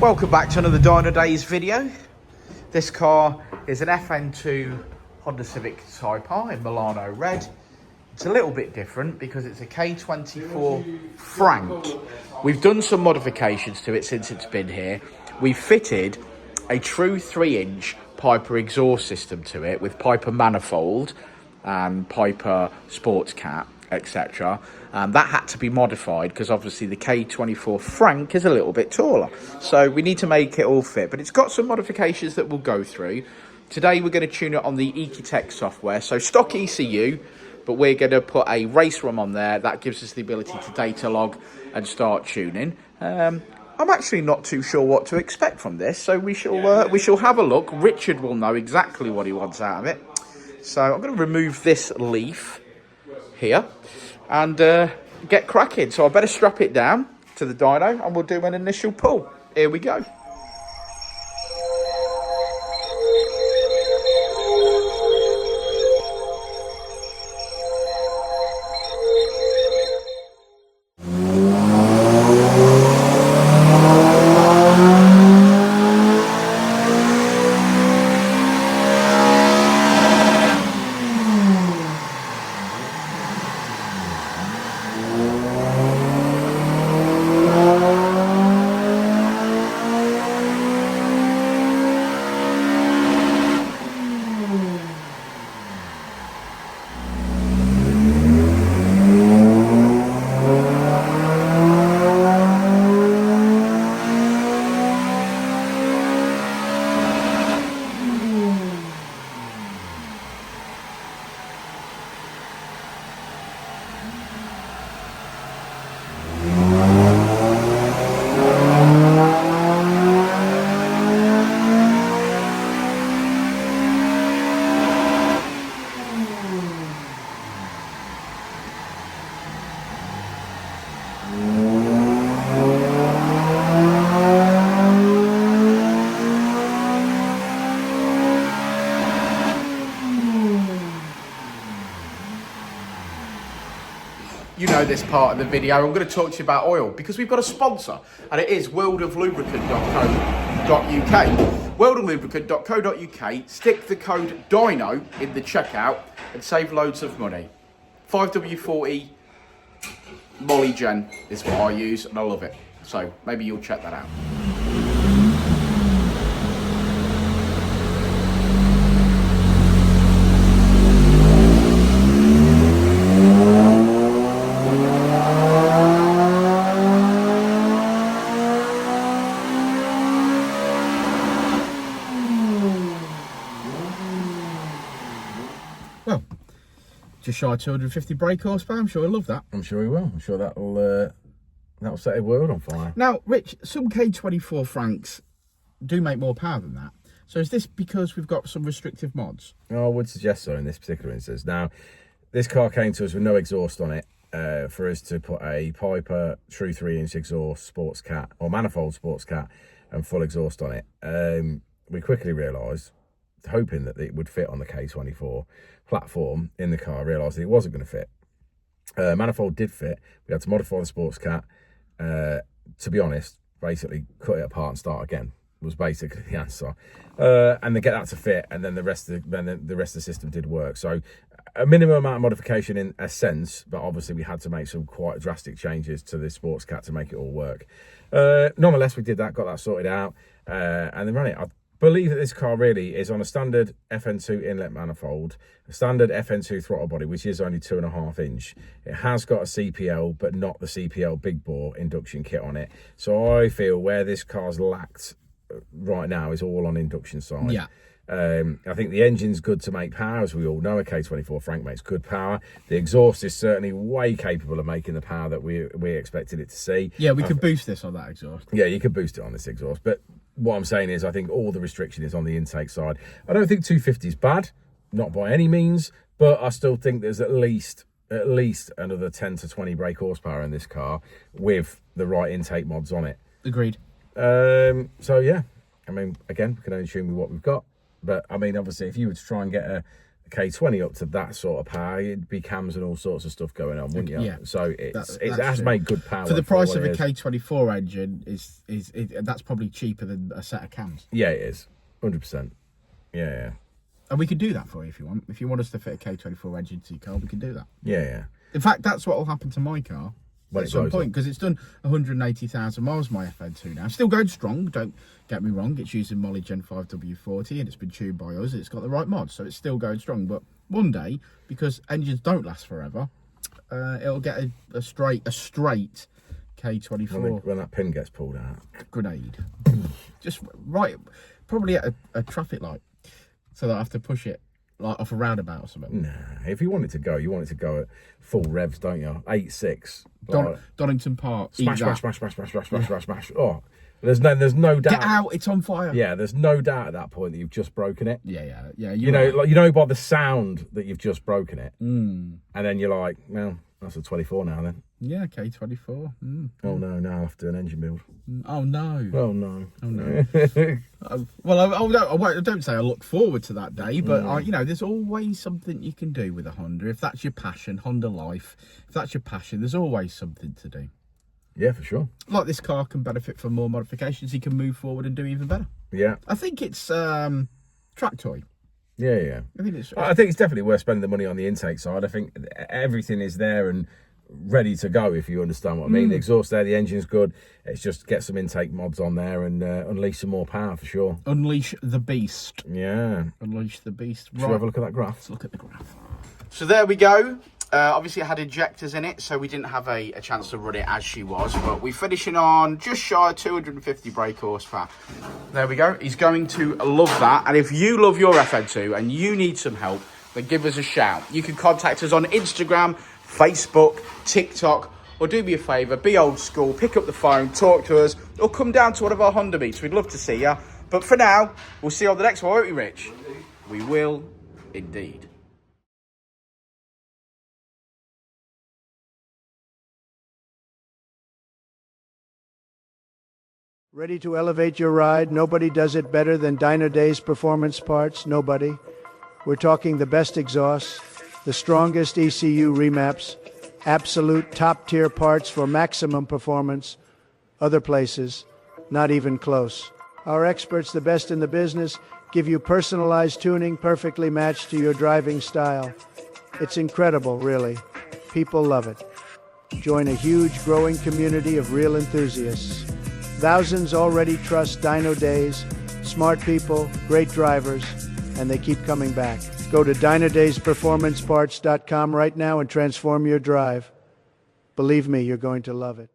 Welcome back to another Dynodaze video. This car is an FN2 Honda Civic TypeR in Milano red. It's a little bit different because it's a K24 Frank. We've done some modifications to it since it's been here. We've fitted a true 3-inch TypeR exhaust system to it with TypeR manifold and TypeR sports cat, etc. That had to be modified because obviously the K24 Frank is a little bit taller. So we need to make it all fit, but it's got some modifications that we'll go through. Today we're going to tune it on the EQTech software, so stock ECU, but we're going to put a race ROM on there. That gives us the ability to data log and start tuning. I'm actually not too sure what to expect from this, so we shall have a look. Richard will know exactly what he wants out of it. So I'm going to remove this leaf here and get cracking. So I better strap it down to the dyno and we'll do an initial pull. Here we go. You know this part of the video, I'm going to talk to you about oil because we've got a sponsor and it is worldoflubricant.co.uk. Worldoflubricant.co.uk. Stick the code DYNO in the checkout and save loads of money. 5W40 Molly Gen is what I use and I love it. So maybe you'll check that out. Well, just shy of 250 brake horsepower. I'm sure he'll love that. I'm sure he will. I'm sure that'll set the world on fire. Now, Rich, some K24 Franks do make more power than that. So is this because we've got some restrictive mods? I would suggest so in this particular instance. Now, this car came to us with no exhaust on it. For us to put a TypeR true 3-inch exhaust sports cat or manifold sports cat and full exhaust on it, we quickly realised, hoping that it would fit on the K24 platform in the car, realised that it wasn't going to fit. Manifold did fit. We had to modify the sports cat. To be honest, basically cut it apart and start again was basically the answer. And then get that to fit, and then the rest of the system did work. So a minimum amount of modification in a sense, but obviously we had to make some quite drastic changes to the sports cat to make it all work. Nonetheless, we did that, got that sorted out, and then ran it. I believe that this car really is on a standard FN2 inlet manifold, a standard FN2 throttle body, which is only 2.5 inch. It has got a CPL, but not the CPL big bore induction kit on it. So I feel where this car's lacked right now is all on induction side. Yeah. I think the engine's good to make power, as we all know. A K24 Frank makes good power. The exhaust is certainly way capable of making the power that we expected it to see. Yeah, we could boost this on that exhaust. Yeah, you could boost it on this exhaust. But what I'm saying is I think all the restriction is on the intake side. I don't think 250 is bad, not by any means, but I still think there's at least another 10 to 20 brake horsepower in this car with the right intake mods on it. Agreed. So yeah, I mean, again, we can only tune with what we've got. But I mean, obviously, if you were to try and get a K20 up to that sort of power, it'd be cams and all sorts of stuff going on, wouldn't you? Yeah. So it That's has true. made good power. For the price of a K24 engine, that's probably cheaper than a set of cams. Yeah, it is. 100%. Yeah. And we could do that for you if you want. If you want us to fit a K24 engine to your car, we can do that. Yeah. In fact, that's what will happen to my car When at it some blows point, up. because it's done 180,000 miles, my FN2 now. Still going strong, don't get me wrong. It's using Molly Gen 5 W40 and it's been tuned by us. It's got the right mods, so it's still going strong. But one day, because engines don't last forever, it'll get a straight K24 When that pin gets pulled out. grenade. Just right, probably at a traffic light, so that I have to push it like off a roundabout or something. Nah, if you want it to go, you want it to go at full revs, don't you? 8.6. Donington Park. Smash. Oh, there's no doubt. Get out! It's on fire. Yeah, there's no doubt at that point that you've just broken it. Yeah. You know by the sound that you've just broken it, and then you're like, well, that's a 24 now then. Yeah, K24. Oh no, now I have to do an engine build. Oh no. Oh no. Oh no. Well, I don't say I look forward to that day, but there's always something you can do with a Honda. If that's your passion, Honda life. If that's your passion, there's always something to do. Yeah, for sure. Like this car can benefit from more modifications. He can move forward and do even better. Yeah. I think it's track toy. Yeah. I think it's definitely worth spending the money on the intake side. I think everything is there and ready to go, if you understand what I mean. The exhaust there, the engine's good. It's just get some intake mods on there and unleash some more power for sure. Unleash the beast. Yeah. Unleash the beast. Right. Shall we have a look at that graph? Let's look at the graph. So there we go. Obviously it had injectors in it, so we didn't have a chance to run it as she was, but we're finishing on just shy of 250 brake horsepower. There we go. He's going to love that. And if you love your FN2 and you need some help, then give us a shout. You can contact us on Instagram, Facebook, TikTok, or do me a favour, be old school, pick up the phone, talk to us, or come down to one of our Honda meets. We'd love to see you. But for now, we'll see you on the next one, won't we, Rich? We will indeed. Ready to elevate your ride? Nobody does it better than Dynodaze performance parts. Nobody. We're talking the best exhausts, the strongest ECU remaps, absolute top-tier parts for maximum performance. Other places, not even close. Our experts, the best in the business, give you personalized tuning perfectly matched to your driving style. It's incredible, really. People love it. Join a huge, growing community of real enthusiasts. Thousands already trust Dynodaze, smart people, great drivers, and they keep coming back. Go to dynodazeperformanceparts.com right now and transform your drive. Believe me, you're going to love it.